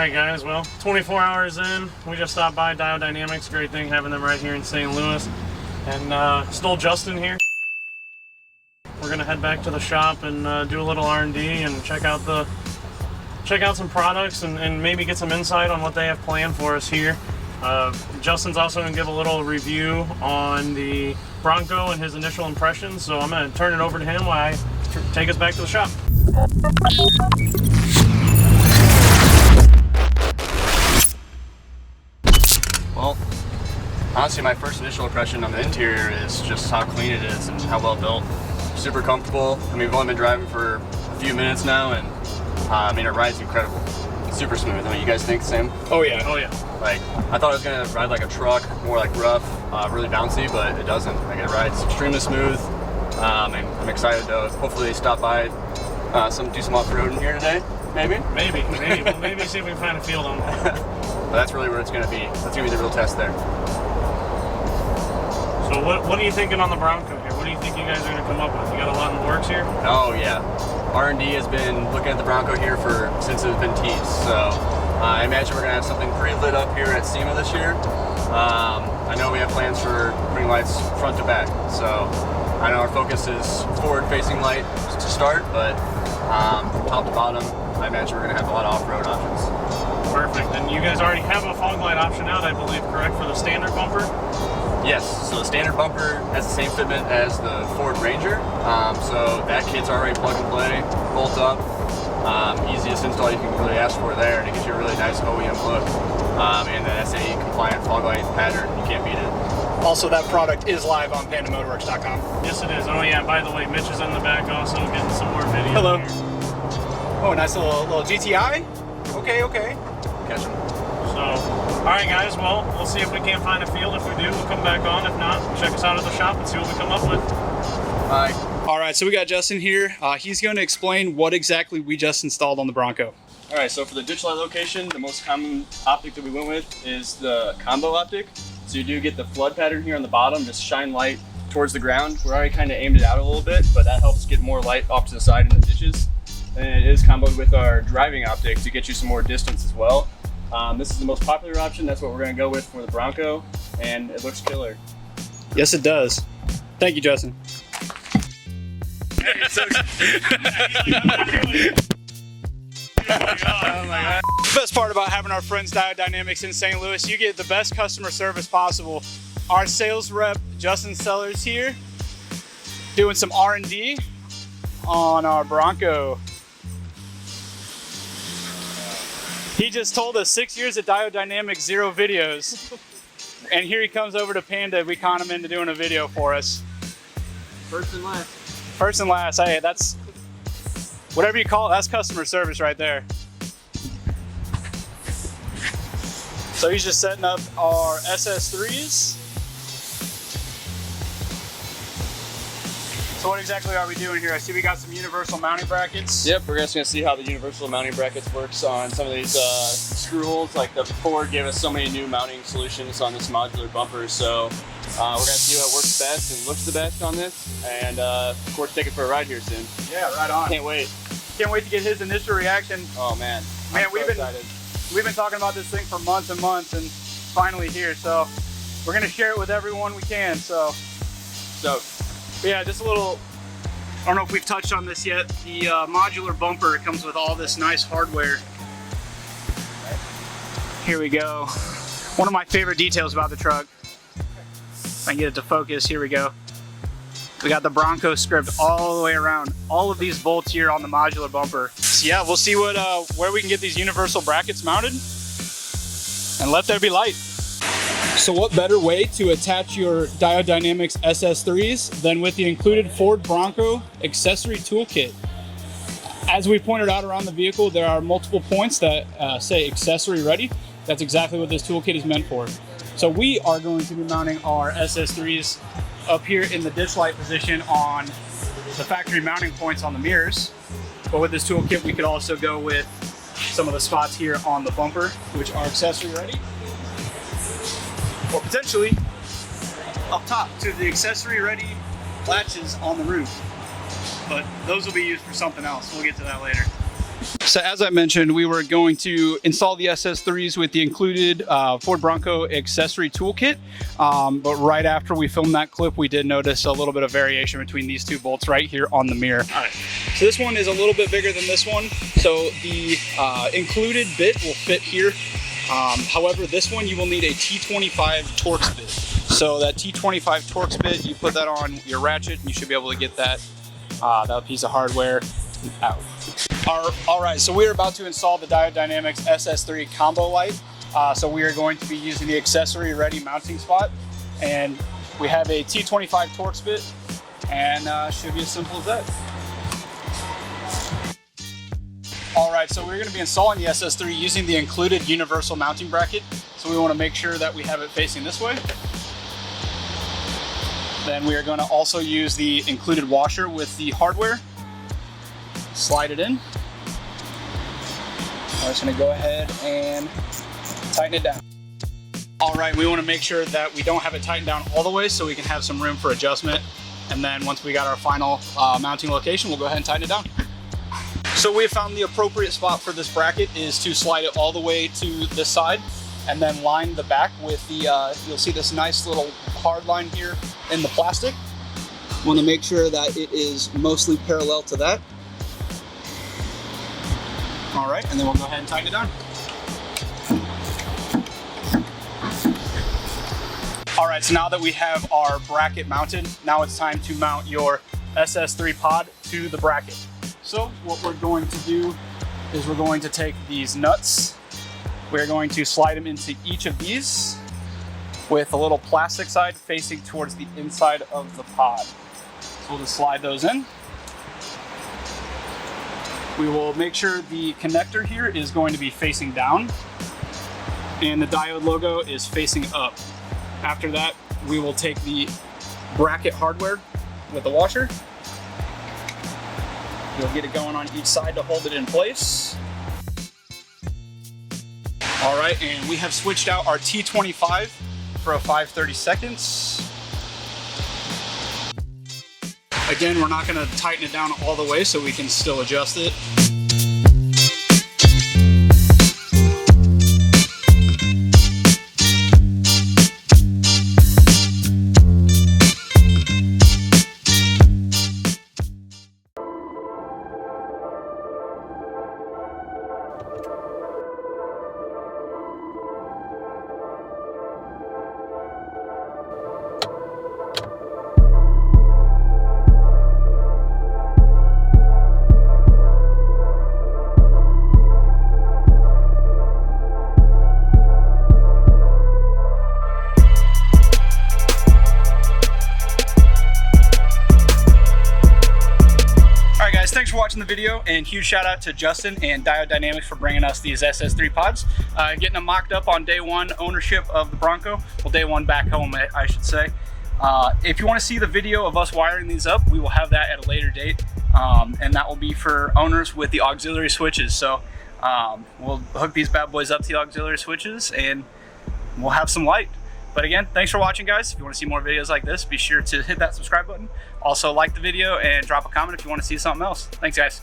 Alright guys, well, 24 hours in, we just stopped by Diode Dynamics. Great thing having them right here in St. Louis. And stole Justin here. We're gonna head back to the shop and do a little R&D and check out some products and maybe get some insight on what they have planned for us here. Justin's also gonna give a little review on the Bronco and his initial impressions, so I'm gonna turn it over to him while I take us back to the shop. Well, honestly, my first initial impression on the interior is just how clean it is and how well built. Super comfortable. I mean, we've only been driving for a few minutes now, and I mean, it rides incredible. Super smooth. I mean, you guys think the same? Oh yeah, oh yeah. Like, I thought it was gonna ride like a truck, more like rough, really bouncy, but it doesn't. Like, it rides extremely smooth. And I'm excited to hopefully stop by, do some off-roading here today. Maybe. Well, maybe see if we can find a field on that. But that's really where it's gonna be. That's gonna be the real test there. So what are you thinking on the Bronco here? What do you think you guys are gonna come up with? You got a lot in the works here? Oh yeah. R&D has been looking at the Bronco here since it's been teased. So I imagine we're gonna have something pretty lit up here at SEMA this year. I know we have plans for putting lights front to back. So I know our focus is forward-facing light to start, but from top to bottom, I imagine we're gonna have a lot of off-road options. Perfect. And you guys already have a fog light option out, I believe, correct, for the standard bumper? Yes, so the standard bumper has the same fitment as the Ford Ranger. So that kit's already plug and play, bolt up. Easiest install you can really ask for there, and it gives you a really nice OEM look. And the SAE compliant fog light pattern, you can't beat it. Also, that product is live on pandamotorworks.com. Yes, it is. Oh yeah, by the way, Mitch is in the back also getting some more video. Hello. Here. Oh, nice little GTI. Okay. Catch them. So, all right, guys. Well, we'll see if we can't find a field. If we do, we'll come back on. If not, check us out at the shop and see what we come up with. Bye. All right, so we got Justin here. He's going to explain what exactly we just installed on the Bronco. All right, so for the ditch light location, the most common optic that we went with is the combo optic. So you do get the flood pattern here on the bottom, just shine light towards the ground. We're already kind of aimed it out a little bit, but that helps get more light off to the side in the ditches. And it is comboed with our driving optic to get you some more distance as well. This is the most popular option. That's what we're going to go with for the Bronco, and it looks killer. Yes, it does. Thank you, Justin. Oh my God. The best part about having our friends Diode Dynamics in St. Louis, you get the best customer service possible. Our sales rep, Justin Sellers here, doing some R&D on our Bronco. He just told us 6 years at Diode Dynamics, 0 videos. And here he comes over to Panda. We con him into doing a video for us. First and last. First and last. Hey, that's whatever you call it. That's customer service right there. So he's just setting up our SS3s. So what exactly are we doing here? I see we got some universal mounting brackets. Yep, we're just going to see how the universal mounting brackets works on some of these screw holes. Like the Ford gave us so many new mounting solutions on this modular bumper. So we're going to see what works best and looks the best on this. And of course, take it for a ride here soon. Yeah, right on. Can't wait. Can't wait to get his initial reaction. Oh man. Man, I'm so excited. We've been talking about this thing for months and months, and finally here. So we're going to share it with everyone we can. So yeah, just a little, I don't know if we've touched on this yet. The modular bumper comes with all this nice hardware. Here we go. One of my favorite details about the truck. If I can get it to focus, here we go. We got the Bronco script all the way around. All of these bolts here on the modular bumper. So yeah, we'll see where we can get these universal brackets mounted. And let there be light. So what better way to attach your Diode Dynamics SS3s than with the included Ford Bronco accessory toolkit? As we pointed out around the vehicle, there are multiple points that say accessory ready. That's exactly what this toolkit is meant for. So we are going to be mounting our SS3s up here in the ditch light position on the factory mounting points on the mirrors. But with this toolkit, we could also go with some of the spots here on the bumper, which are accessory ready. Or potentially up top to the accessory ready latches on the roof. But those will be used for something else. We'll get to that later. So as I mentioned, we were going to install the SS3s with the included Ford Bronco accessory toolkit, but right after we filmed that clip, we did notice a little bit of variation between these two bolts right here on the mirror. All right, so this one is a little bit bigger than this one, so the included bit will fit here. However, this one you will need a T25 Torx bit. So that T25 Torx bit, you put that on your ratchet, and you should be able to get that piece of hardware out. All right, so we are about to install the Diode Dynamics SS3 combo light. So we are going to be using the accessory ready mounting spot, and we have a T25 Torx bit, and should be as simple as that. All right, so we're going to be installing the SS3 using the included universal mounting bracket. So we want to make sure that we have it facing this way. Then we are going to also use the included washer with the hardware. Slide it in. I'm just going to go ahead and tighten it down. All right, we want to make sure that we don't have it tightened down all the way so we can have some room for adjustment. And then once we got our final mounting location, we'll go ahead and tighten it down. So we have found the appropriate spot for this bracket is to slide it all the way to this side and then line the back with the, you'll see this nice little hard line here in the plastic. Want to make sure that it is mostly parallel to that. All right, and then we'll go ahead and tighten it down. All right, so now that we have our bracket mounted, now it's time to mount your SS3 pod to the bracket. So what we're going to do is we're going to take these nuts. We're going to slide them into each of these with a little plastic side facing towards the inside of the pod. So we'll just slide those in. We will make sure the connector here is going to be facing down and the diode logo is facing up. After that, we will take the bracket hardware with the washer. You'll get it going on each side to hold it in place. All right, and we have switched out our T25 for a 5/32. Again, we're not going to tighten it down all the way so we can still adjust it. Thanks for watching the video, and huge shout out to Justin and Diode Dynamics for bringing us these SS3 pods. Getting them mocked up on day one ownership of the Bronco. Well, day one back home, I should say. If you want to see the video of us wiring these up, we will have that at a later date, and that will be for owners with the auxiliary switches. So we'll hook these bad boys up to the auxiliary switches and we'll have some light. But again, thanks for watching, guys. If you want to see more videos like this, be sure to hit that subscribe button. Also like the video and drop a comment if you want to see something else. Thanks, guys.